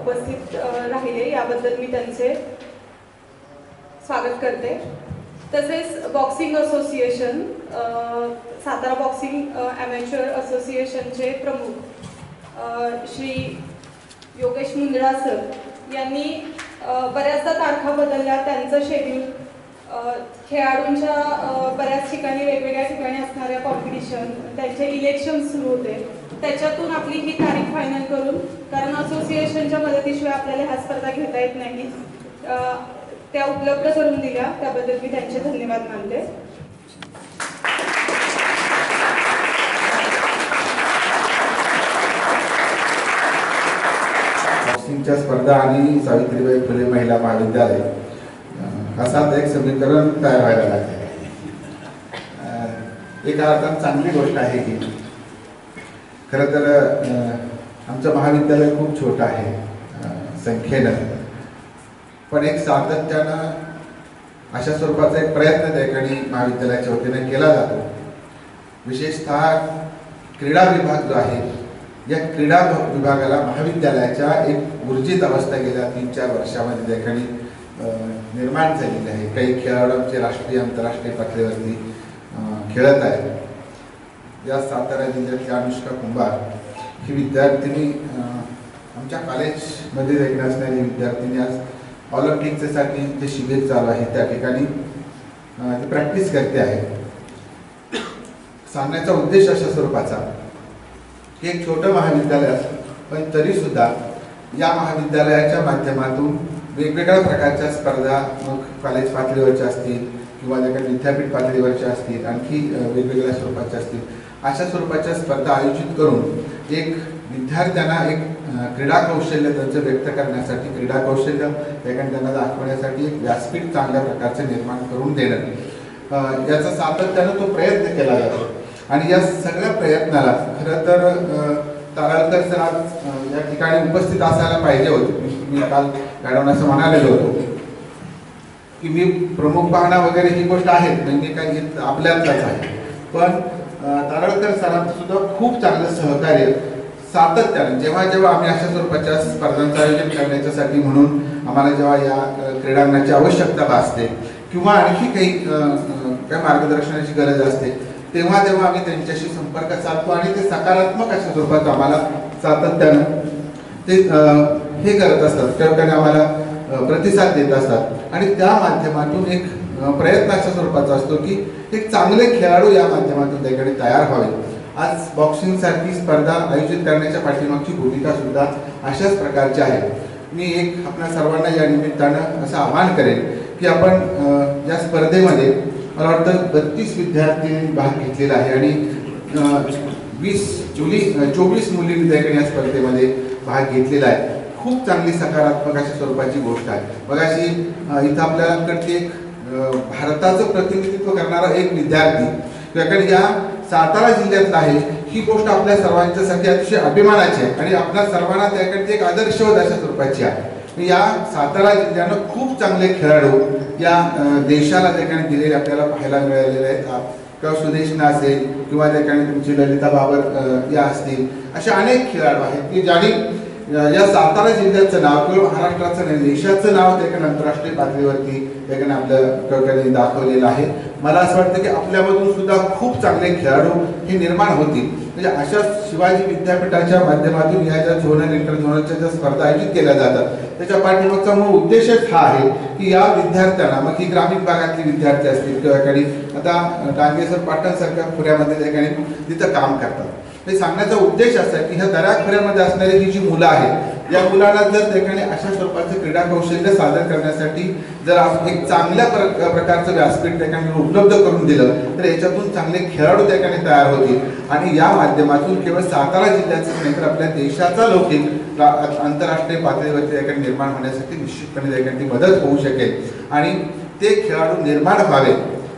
उपस्थित राहिले याबद्दल मी त्यांचे स्वागत करते। तसेच बॉक्सिंग असोसिएशन सातारा बॉक्सिंग ॲमेच्युअर असोसिएशनचे प्रमुख श्री योगेश मुंदडा सर यांनी बऱ्याचदा तारखा बदलल्या। त्यांचं शेड्यूल खेळाडूंच्या बऱ्याच ठिकाणी वेगवेगळ्या ठिकाणी असणाऱ्या कॉम्पिटिशन, त्यांचे इलेक्शन सुरू होते, त्याच्यातून आपली ही तारीख फायनल करून, कारण असोसिएशनच्या मदतीशिवाय आपल्याला ह्या स्पर्धा घेता येत नाही, त्या उपलब्ध करून दिल्या, त्याबद्दल मी त्यांचे धन्यवाद मानते। बॉक्सिंगच्या स्पर्धा आणि सावित्रीबाई फुले महिला महाविद्यालय असाच एक समीकरण तयार व्हायला लागले। एका अर्थात चांगली गोष्ट आहे की खरं तर आमचं महाविद्यालय खूप छोटं आहे संख्येनं, पण एक सातत्यानं अशा स्वरूपाचा एक प्रयत्न त्या ठिकाणी महाविद्यालयाच्या वतीने केला जातो। विशेषतः क्रीडा विभाग जो आहे, या क्रीडा विभागाला महाविद्यालयाच्या एक ऊर्जित अवस्था गेल्या 3-4 वर्षामध्ये त्या ठिकाणी निर्माण झालेली आहे। काही खेळाडू आमचे राष्ट्रीय आंतरराष्ट्रीय पातळीवरती खेळत आहेत। या सातारा जिल्ह्यातली अनुष्का कुंभार ही विद्यार्थिनी आमच्या कॉलेजमध्ये देखील असणारी विद्यार्थिनी आज ऑलिम्पिकसाठी जे शिबिर चालू आहे त्या ठिकाणी प्रॅक्टिस करते आहे। सांगण्याचा उद्देश अशा स्वरूपाचा की एक छोटं महाविद्यालय असतं, पण तरीसुद्धा या महाविद्यालयाच्या माध्यमातून वेगवेगळ्या प्रकारच्या स्पर्धा, मग कॉलेज पातळीवरच्या असतील किंवा काही विद्यापीठ पातळीवरच्या असतील, आणखी वेगवेगळ्या स्वरूपाच्या असतील, अशा स्वरूपाच्या स्पर्धा आयोजित करून एक विद्यार्थ्यांना एक क्रीडा कौशल्य त्यांचं व्यक्त करण्यासाठी, क्रीडा कौशल्य त्यांना दाखवण्यासाठी एक व्यासपीठ चांगल्या प्रकारचे निर्माण करून देणं, याचा सातत्यानं तो प्रयत्न केला जातो। आणि या सगळ्या प्रयत्नाला खरं तर ताराळकर सर आज या ठिकाणी उपस्थित असायला पाहिजे होते। मी काल मॅडम असं म्हणालेलो होतो की मी प्रमुख पाहणा वगैरे ही गोष्ट आहे, म्हणजे काही आपल्यातलाच आहे, पण ताराळकर सरांचं सुद्धा खूप चांगलं सहकार्य सातत्याने जेव्हा जेव्हा आम्ही अशा स्वरूपाच्या स्पर्धांचं आयोजन करण्याच्यासाठी म्हणून आम्हाला जेव्हा या क्रीडांगणाची आवश्यकता भासते किंवा आणखी काही मार्गदर्शनाची गरज असते, तेव्हा तेव्हा आम्ही त्यांच्याशी संपर्क साधतो आणि ते सकारात्मक अशा स्वरूपात आम्हाला सातत्यानं ते हे करत असतात, त्याकडे आम्हाला प्रतिसाद देत असतात। आणि त्या माध्यमातून एक प्रयत्न अशा स्वरूपाचा असतो की एक चांगले खेळाडू या माध्यमातून त्याकडे तयार व्हावे। आज बॉक्सिंग सारखी स्पर्धा आयोजित करण्याच्या पाठीमागची भूमिका सुद्धा अशाच प्रकारची आहे। मी एक आपल्या सर्वांना या निमित्तानं असं आवाहन करेन की आपण या स्पर्धेमध्ये मला वाटतं 32 विद्यार्थ्यांनी भाग घेतलेला आहे आणि 24 मुलींनी त्याकडे या स्पर्धेमध्ये भाग घेतलेला आहे। खूप चांगली सकारात्मक अशा स्वरूपाची गोष्ट आहे। बघाशी इथं आपल्याकडे एक भारताचं प्रतिनिधित्व करणारा एक विद्यार्थी त्याकडे या सातारा जिल्ह्यातला आहे, ही गोष्ट आपल्या सर्वांच्यासाठी अतिशय अभिमानाची आहे आणि आपल्या सर्वांना त्याकडे एक आदर्शवत अशा स्वरूपाची आहे। या सातारा जिल्ह्यानं खूप चांगले खेळाडू या देशाला त्याकडे दिलेले आपल्याला पाहायला मिळालेले आहेत। किंवा सुदेशना असेल किंवा त्याकडे तुमची ललिता बाबर या असतील, असे अनेक खेळाडू आहेत की ज्यांनी या सातारा जिल्ह्याचं नाव किंवा महाराष्ट्राचं नाही देशाचं नाव त्याकडे आंतरराष्ट्रीय पातळीवरती त्याकडे आपल्या दाखवलेलं आहे। मला असं वाटतं की आपल्यामधून सुद्धा खूप चांगले खेळाडू हे निर्माण होतील। म्हणजे अशा शिवाजी विद्यापीठाच्या माध्यमातून या ज्या झोनल इंटरझोनलच्या ज्या स्पर्धा आयोजित केल्या जातात त्याच्या पाठीमागचा मूळ उद्देशच हा आहे की या विद्यार्थ्यांना, मग ही ग्रामीण भागातली विद्यार्थी असतील किंवा एखादी आता डांगेसर पाटणसारख्या खोऱ्यामध्ये त्याकडे तिथं काम करतात, हे सांगण्याचा उद्देश असा आहे की ह्या दराखोऱ्यामध्ये असणारी ही जी मुलं आहेत या मुलांना जर त्याकडे अशा स्वरूपाचं क्रीडा कौशल्य सादर करण्यासाठी जर एक चांगल्या प्रकारचं व्यासपीठ त्याकडे उपलब्ध करून दिलं तर याच्यातून चांगले खेळाडू त्याकडे तयार होतील आणि या माध्यमातून केवळ सातारा जिल्ह्याचं नाही तर आपल्या देशाचा लौकिक आंतरराष्ट्रीय पातळीवरती त्याकडे निर्माण होण्यासाठी निश्चितपणे त्याकडे मदत होऊ शकेल आणि ते खेळाडू निर्माण व्हावे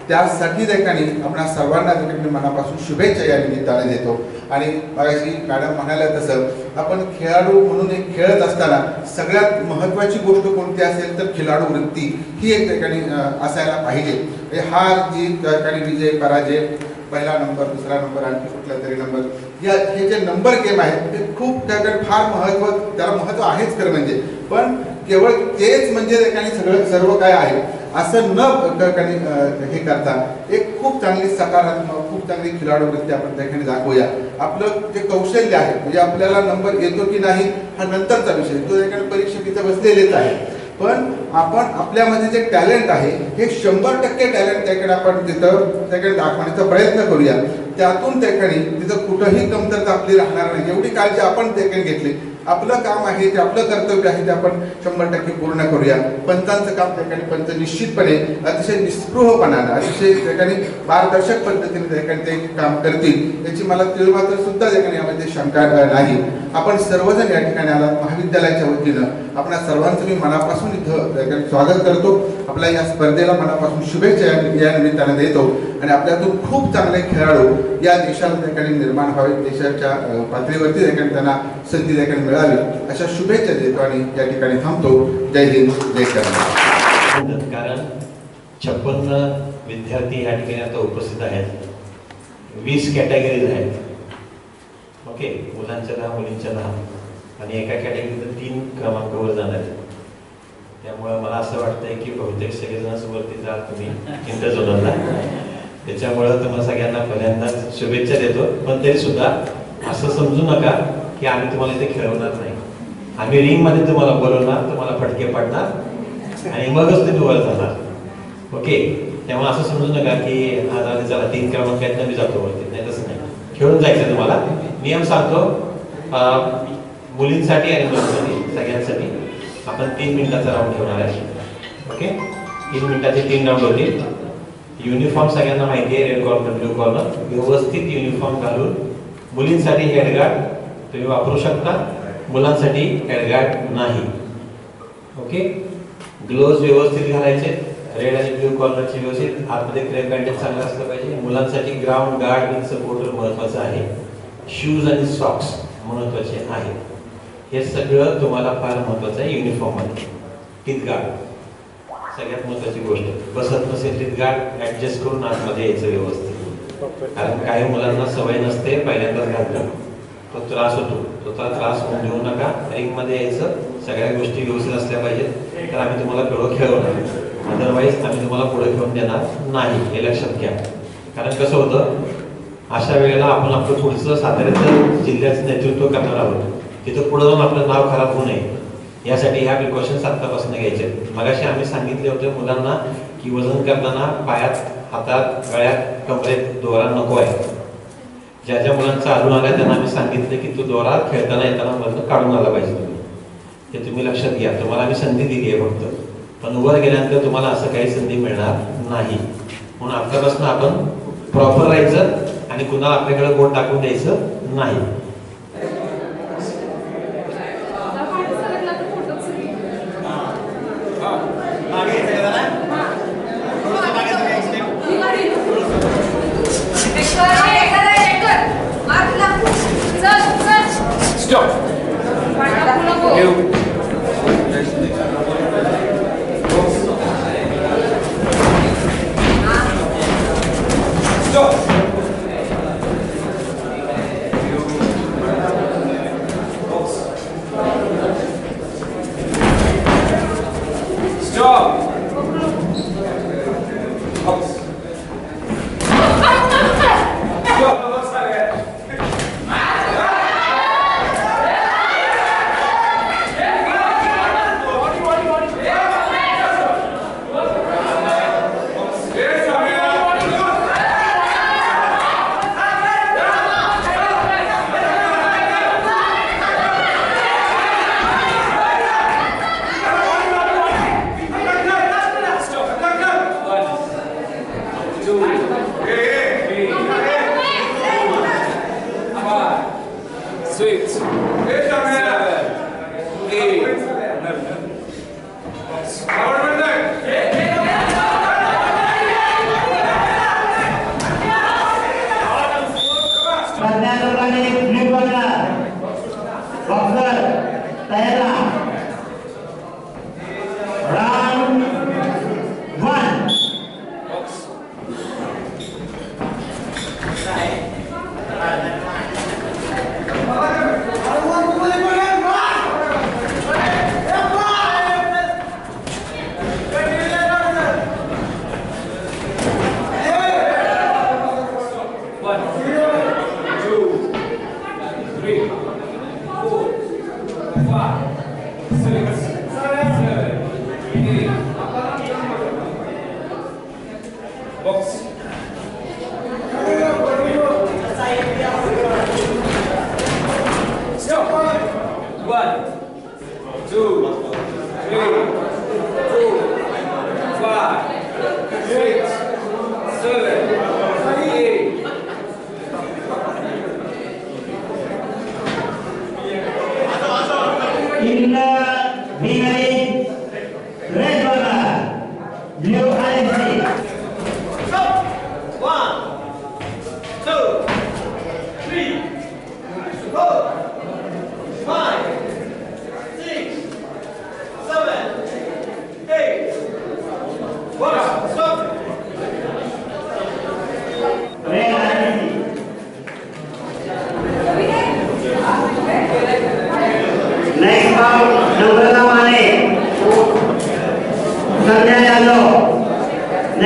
त्यासाठी त्याकडे आपण सर्वांना त्याकडे मनापासून शुभेच्छा या निमित्ताने देतो। आणि मगाशी मॅडम म्हणाल्या तसं आपण खेळाडू म्हणून एक खेळत असताना सगळ्यात महत्त्वाची गोष्ट कोणती असेल तर खेळाडू वृत्ती ही एक त्याकडे असायला पाहिजे। हार जीत त्याकडे विजय पराजय, पहिला नंबर दुसरा नंबर आणखी कुठला तरी नंबर हे जे नंबर गेम आहेत ते खूप त्याकडे फार त्याला महत्त्व आहेच खरं म्हणजे, पण केवळ तेच म्हणजे त्याने सगळं सर्व काय आहे असं न हे करता एक खूप चांगली सकारात्मक खूप चांगली खिलाडूवृत्ती आपण त्या ठिकाणी दाखवूया. आपलं जे कौशल्य आहे म्हणजे आपल्याला नंबर येतो की नाही हा नंतरचा विषय, तो त्या ठिकाणी परीक्षेत तिथं बसलेलेच आहे, पण आपण आपल्यामध्ये जे टॅलेंट आहे हे 100% टॅलेंट त्याकडे आपण तिथं त्याकडे दाखवण्याचा प्रयत्न करूया. त्यातून त्याकडे तिथं कुठंही कमतरता आपली राहणार नाही. एवढी काळजी आपण त्याकडे घेतली, आपलं काम आहे ते आपलं कर्तव्य आहे ते आपण 100% पूर्ण करूया. पंचांचं काम त्याकडे पंच निश्चितपणे अतिशय निस्पृहपणानं अतिशय त्याकडे पारदर्शक पद्धतीने त्याकडे ते काम करतील याची मला तिळमात्र सुद्धा त्याकडे यामध्ये शंका नाही. आपण सर्वजण या ठिकाणी आला महाविद्यालयाच्या वतीनं आपल्या सर्वांचं मी मनापासून इथं त्याकडे स्वागत करतो. आपल्या या स्पर्धेला मनापासून शुभेच्छा या निमित्तानं देतो आणि आपल्यातून खूप चांगले खेळाडू या देशाला त्याकडे निर्माण व्हावे, देशाच्या पातळीवरती त्याकडे त्यांना संधी त्याकडे मिळावी अशा शुभेच्छा देतो आणि या ठिकाणी थांबतो. जय हिंद, जय कर्नाटक. कारण 56 विद्यार्थी या ठिकाणी आता उपस्थित आहेत. 20 कॅटेगरीज आहेत. ओके, मुलांच्या 10 मुलींच्या 10 आणि एका कॅटेगरीत 3 क्रमांकावर जाणार आहेत. त्यामुळे मला असं वाटतंय की बहुतेक सगळेजण वरती जा तुम्ही इंटरझोनला. त्याच्यामुळं तुम्हाला सगळ्यांना पहिल्यांदा शुभेच्छा देतो. पण तरी सुद्धा असं समजू नका की आम्ही तुम्हाला इथे खेळवणार नाही. आम्ही रिंगमध्ये तुम्हाला बोलवणार, तुम्हाला फटके पडणार आणि मगच तुम्ही वर जाणार. ओके, त्यामुळे असं समजू नका की हा चला 3 क्रमांक आहेत ना मी जातो वरती. नाही, तसं नाही. खेळून जायचं तुम्हाला. नियम सांगतो मुलींसाठी आणि मुलांसाठी सगळ्यांसाठी आपण 3 मिनिटाचा राऊंड ठेवणार आहे. ओके, 3 मिनिटाचे 3 राऊंड होतील. युनिफॉर्म सगळ्यांना माहिती आहे, रेड कॉर्नर ब्ल्यू कॉर्नर. व्यवस्थित युनिफॉर्म घालून मुलींसाठी हेडगार्ड तुम्ही वापरू शकता, मुलांसाठी हेडगार्ड नाही. ओके, ग्लोव्ज व्यवस्थित घालायचे, रेड आणि ब्ल्यू कॉर्नरचे व्यवस्थित. आतमध्ये क्रेप बँडेज चांगलं असलं पाहिजे. मुलांसाठी ग्राउंड गार्ड विथ सपोर्टर महत्वाचं आहे. शूज आणि सॉक्स महत्वाचे आहे. हे सगळं तुम्हाला फार महत्वाचं आहे. युनिफॉर्ममध्ये टीथ गार्ड सगळ्यात महत्वाची गोष्ट. बसत नसेल टीथ गार्ड ऍडजस्ट करून आतमध्ये यायचं व्यवस्थित. कारण काही मुलांना सवय नसते, पहिल्यांदाच घालतात, तो त्रास होतो. तो त्रास होऊन देऊ नका. रिंगमध्ये यायचं, सगळ्या गोष्टी व्यवस्थित असल्या पाहिजेत तर आम्ही तुम्हाला पुढं खेळवणार. अदरवाईज आम्ही तुम्हाला पुढे खेळून देणार नाही, हे लक्षात घ्या. कारण कसं होतं, अशा वेळेला आपण आपलं पुढचं साताऱ्याचं जिल्ह्याचं नेतृत्व करणार आहोत. तिथं पुढे जाऊन आपलं नाव खराब होऊ नये यासाठी ह्या प्रिकॉशन्स आत्तापासून घ्यायचे. मगाशी आम्ही सांगितले होते मुलांना की वजन करताना पायात, हातात, गळ्यात, कमरेत दोरा नको आहे. ज्या ज्या मुलांचा आढळून आला त्यांना आम्ही सांगितलं की तो दोरा खेळताना येताना मधनं काढून आला पाहिजे. ते तुम्ही लक्षात घ्या. तुम्हाला आम्ही संधी दिली आहे फक्त, पण वर गेल्यानंतर तुम्हाला असं काही संधी मिळणार नाही. म्हणून आत्तापासून आपण प्रॉपर राहायचं आणि कुणाला आपल्याकडे बोट टाकून द्यायचं नाही. Stop. Stop.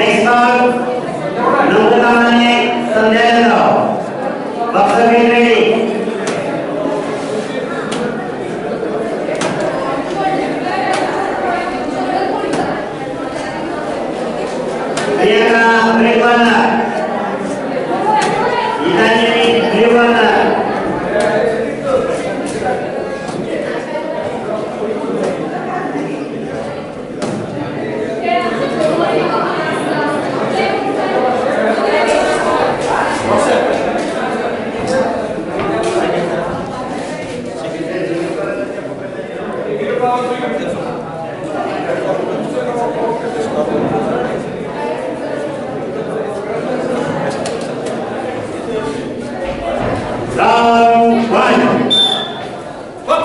Next ball, Nandalane Sanjay. Boxer get ready. Ayana red corner. Italian blue corner. Round one. Box.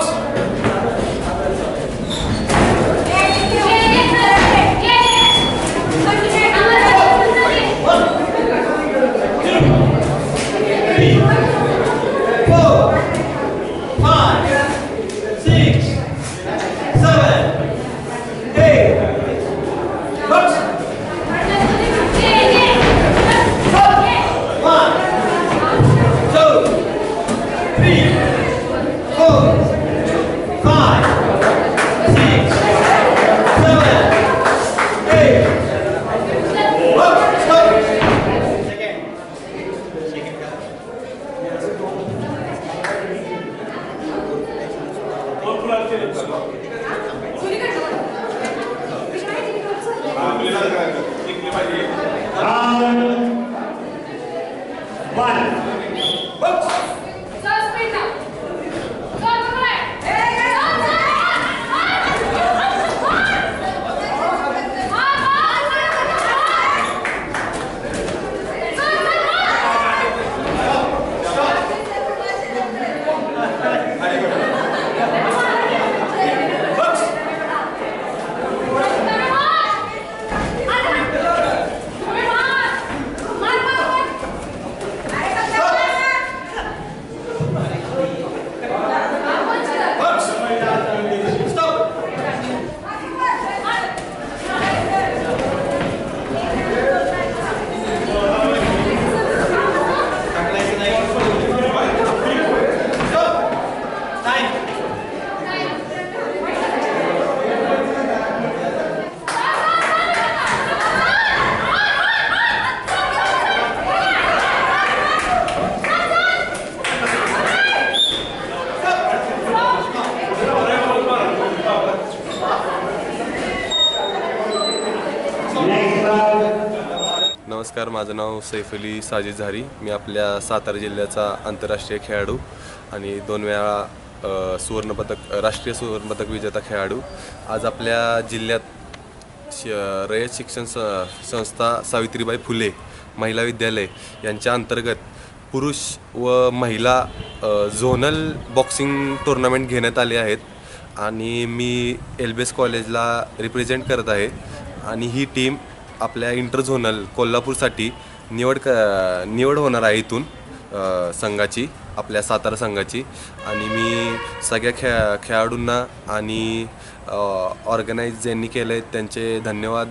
नमस्कार, माझं नाव सैफ अली साजिद झारी. मी आपल्या सातारा जिल्ह्याचा आंतरराष्ट्रीय खेळाडू आणि 2 वेळा राष्ट्रीय सुवर्णपदक विजेता खेळाडू. आज आपल्या जिल्ह्यात रयत शिक्षण संस्था सावित्रीबाई फुले महिला विद्यालय यांच्या अंतर्गत पुरुष व महिला झोनल बॉक्सिंग टुर्नामेंट घेण्यात आले आहेत आणि मी एलबीएस कॉलेजला रिप्रेझेंट करत आहे. आणि ही टीम आपल्या इंटरझोनल कोल्हापूरसाठी निवड होणार आहे इथून संघाची, आपल्या सातारा संघाची. आणि मी सगळ्या खेळाडूंना आणि ऑर्गनाईज ज्यांनी केले त्यांचे धन्यवाद.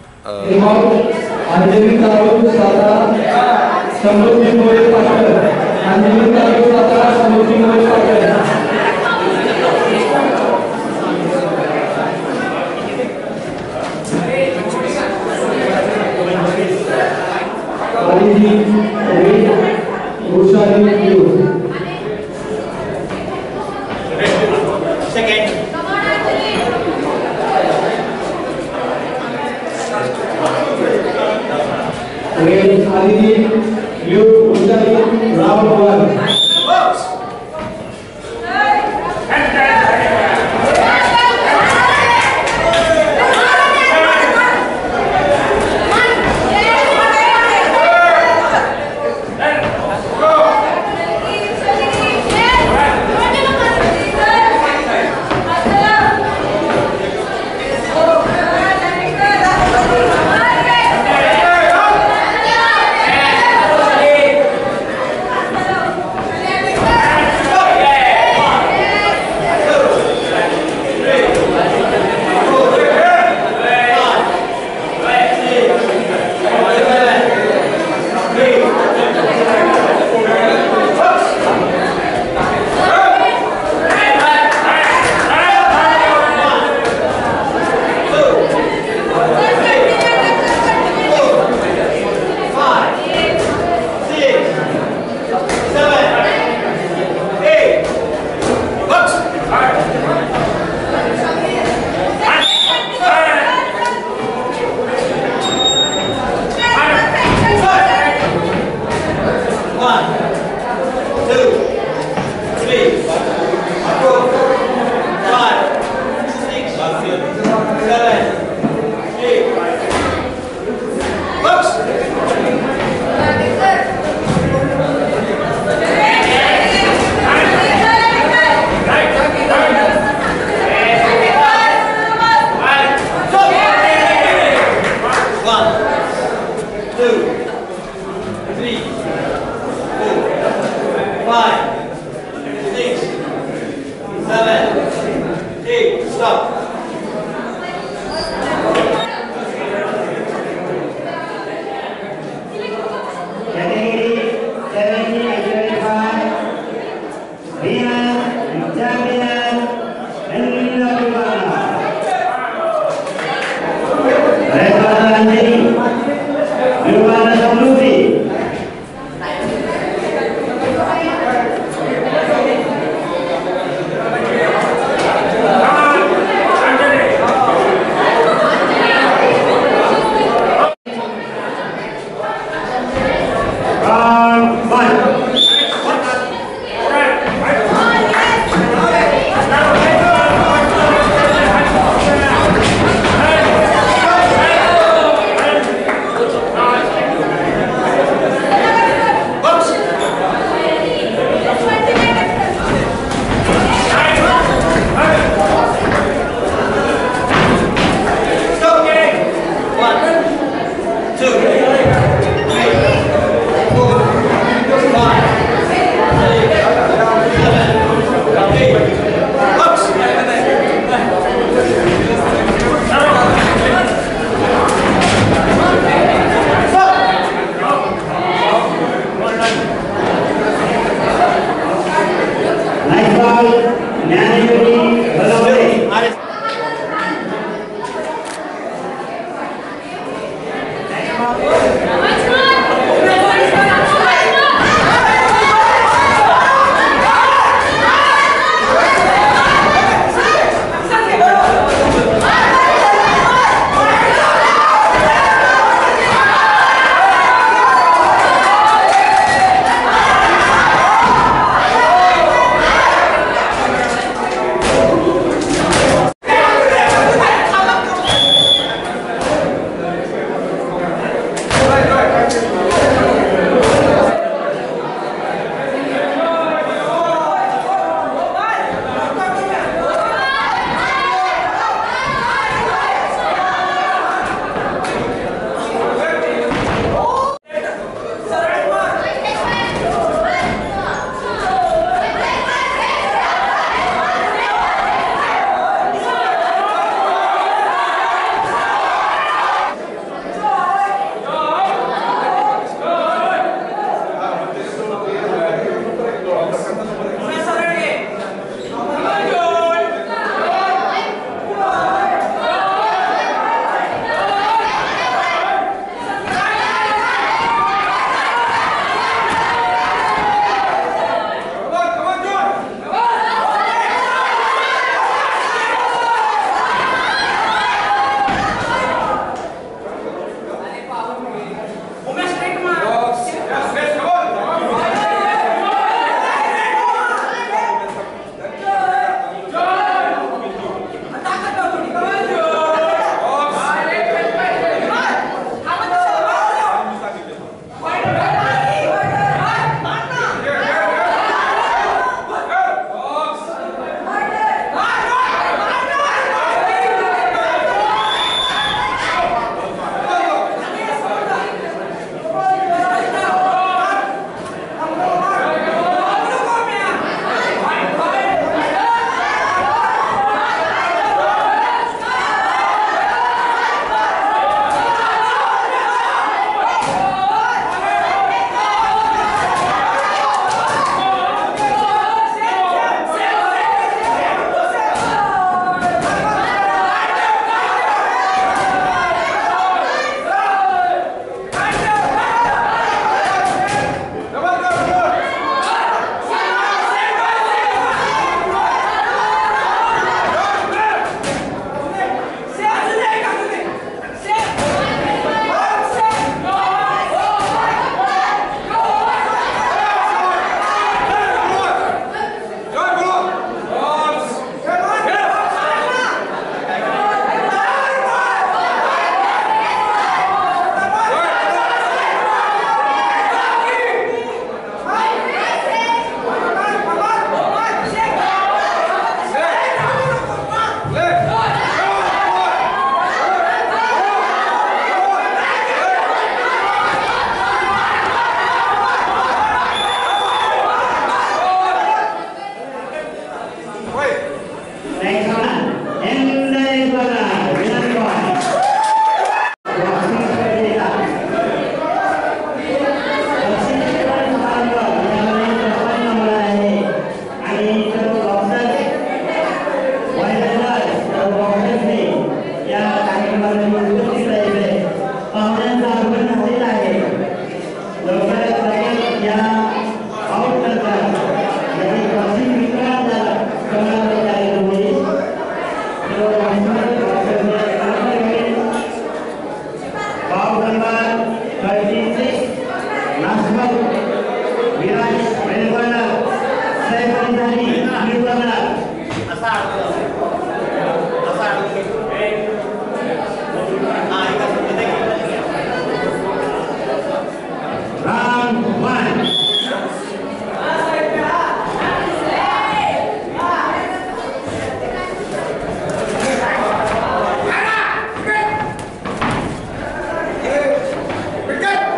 Wicket!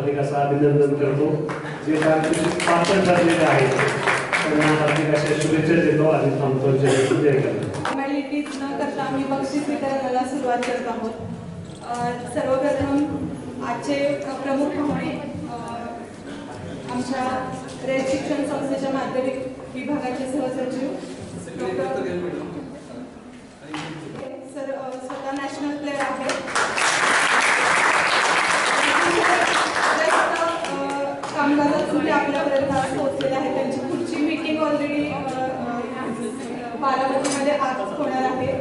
हार्दिक असं अभिनंदन करतो. जे काय पात्र ठरलेले आहेत त्यांना हार्दिक अशा शुभेच्छा देतो आणि थांबतो. जय करतो. फॉर्मॅलिटीज न करता आम्ही बक्षीस वितरणाला सुरुवात करत आहोत. सर्वप्रथम आजचे प्रमुख पाहुणे आमच्या रयत शिक्षण संस्थेच्या माध्यमिक विभागाचे सहसचिव सर, स्वतः नॅशनल प्लेअर आहेत. कामगारातून ते आपल्यापर्यंत आज पोहोचलेले आहेत. त्यांची पुढची मीटिंग ऑलरेडी बारामतीमध्ये आज होणार आहे.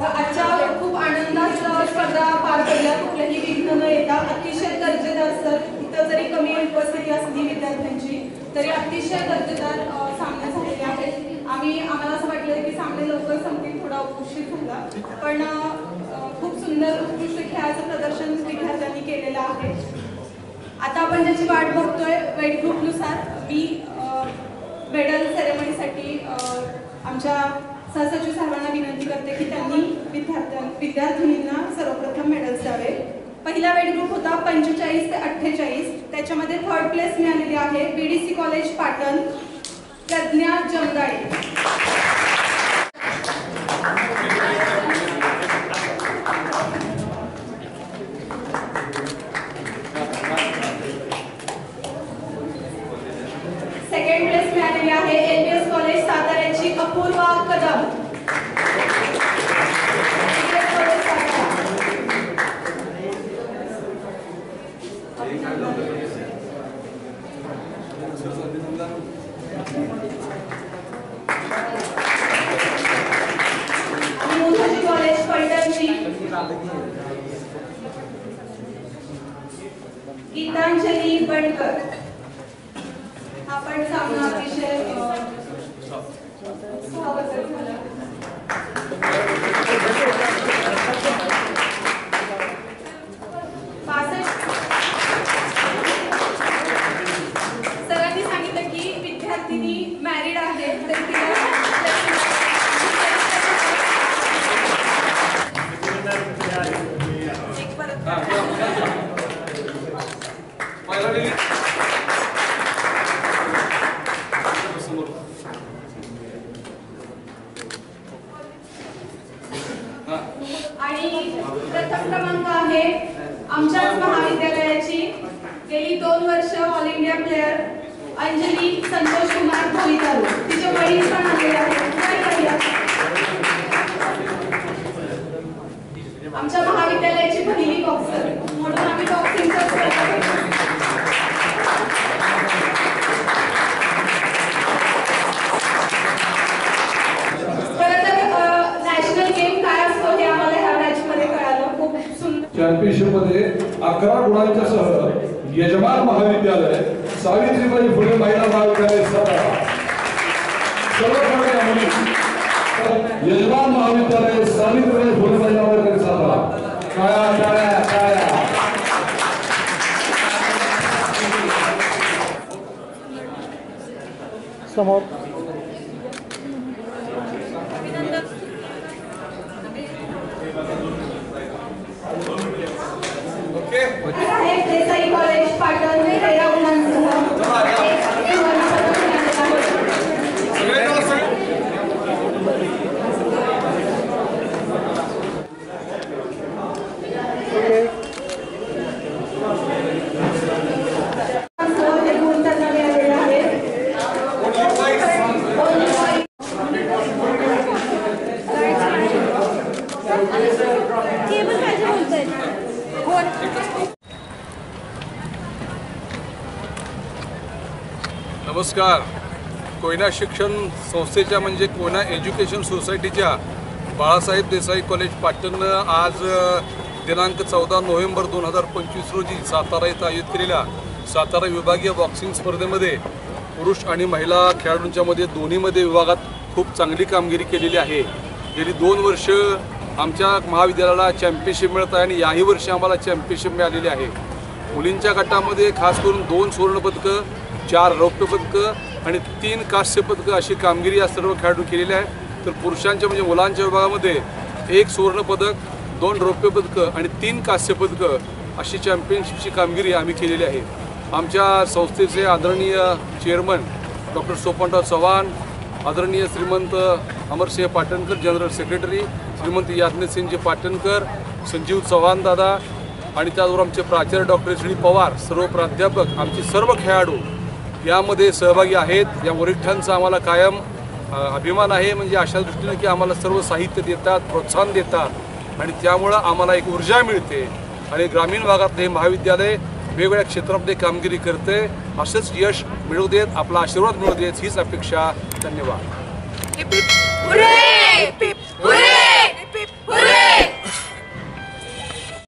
आजच्या खूप आनंदात स्पर्धा पार पडल्या. कुठल्याही विघ्न न येता अतिशय दर्जेदार सर, इथं जरी कमी उपस्थिती असली विद्यार्थ्यांची तरी अतिशय दर्जेदार सामने झालेले आहेत. आम्हाला असं वाटलं की सामने लवकर संपतील, थोडा उशीर झाला, पण खूप सुंदर उत्कृष्ट खेळाचं प्रदर्शन विद्यार्थ्यांनी केलेलं आहे. आता आपण ज्याची वाट बघतोय वेट ग्रुपनुसार मी मेडल सेरेमनीसाठी आमच्या सहसचिव साहेबांना विनंती करते की त्यांनी विद्यार्थिनींना सर्वप्रथम मेडल्स द्यावे. पहिला वेट ग्रुप होता 45 ते 48. त्याच्यामध्ये 3rd प्लेस मिळालेली आहे BDC college Patan, Pragya Jamdale. Second place मिळालेली आहे LBS कॉलेज साताऱ्याची अपूर्वा कदम. मुलाजी कॉलेज पलटणची गीतांजली बंडकर. आपण सामना अतिशय स्वागत झाला. सरांनी सांगितलं की विद्यार्थिनी मॅरिड आहे तर आणि प्रथम क्रमांक आहे आमच्याच महाविद्यालयाची गेली 2 वर्ष all India player Anjali Santosh Kumar Bhoitaru. तिचे वडील पण आलेले आहेत. आमच्या महाविद्यालयाची पहिली बॉक्सर म्हणून आम्ही बॉक्सिंगचा स्पर्धा करतो. नॅशनल गेम काय असतो हे आम्हाला ह्या मॅच मध्ये कळालं. खूप सुंदर. चॅम्पियनशिप मध्ये 11 गुणांच्या सह यजमान महाविद्यालय सावित्रीबाई फुले महिला महाविद्यालय सातारा. सर्व यजमान महाविद्यालय सावित्रीबाई फुले महिला महाविद्यालय सातारा. टाळ्या. समोर देसाई कॉलेज पाटण 13 गुणांसह नमस्कार. कोयना शिक्षण संस्थेच्या म्हणजे कोयना एज्युकेशन सोसायटीच्या बाळासाहेब देसाई कॉलेज पाटणनं आज दिनांक 14 नोव्हेंबर 2025 रोजी सातारा इथं आयोजित केलेल्या सातारा विभागीय बॉक्सिंग स्पर्धेमध्ये पुरुष आणि महिला खेळाडूंच्या मध्ये दोन्हीमध्ये विभागात खूप चांगली कामगिरी केलेली आहे. गेली 2 वर्ष आमच्या महाविद्यालयाला चॅम्पियनशिप मिळत आहे आणि याही वर्षी आम्हाला चॅम्पियनशिप मिळालेली आहे. मुलींच्या गटामध्ये खास करून 2 सुवर्णपदकं, 4 रौप्य पदकं आणि 3 कांस्य पदकं अशी कामगिरी या सर्व खेळाडू केलेली आहे. तर पुरुषांच्या म्हणजे मुलांच्या विभागामध्ये 1 सुवर्णपदक, 2 रौप्य पदकं आणि 3 कांस्य पदकं अशी चॅम्पियनशिपची कामगिरी आम्ही केलेली आहे. आमच्या संस्थेचे आदरणीय चेअरमन डॉक्टर सोपनराव चव्हाण, आदरणीय श्रीमंत अमरसिंह पाटणकर जनरल सेक्रेटरी, श्रीमंत याज्ञसिंहजी पाटणकर, संजीव चव्हाण दादा आणि त्याचबरोबर आमचे प्राचार्य डॉक्टर श्री पवार, सर्व प्राध्यापक, आमचे सर्व खेळाडू यामध्ये सहभागी आहेत. या वरिष्ठांचा आम्हाला कायम अभिमान आहे. म्हणजे अशा दृष्टीने की आम्हाला सर्व साहित्य देतात, प्रोत्साहन देतात आणि त्यामुळं आम्हाला एक ऊर्जा मिळते आणि ग्रामीण भागातले हे महाविद्यालय वेगवेगळ्या क्षेत्रामध्ये कामगिरी करते. असंच यश मिळू देत, आपला आशीर्वाद मिळू देत हीच अपेक्षा. धन्यवाद.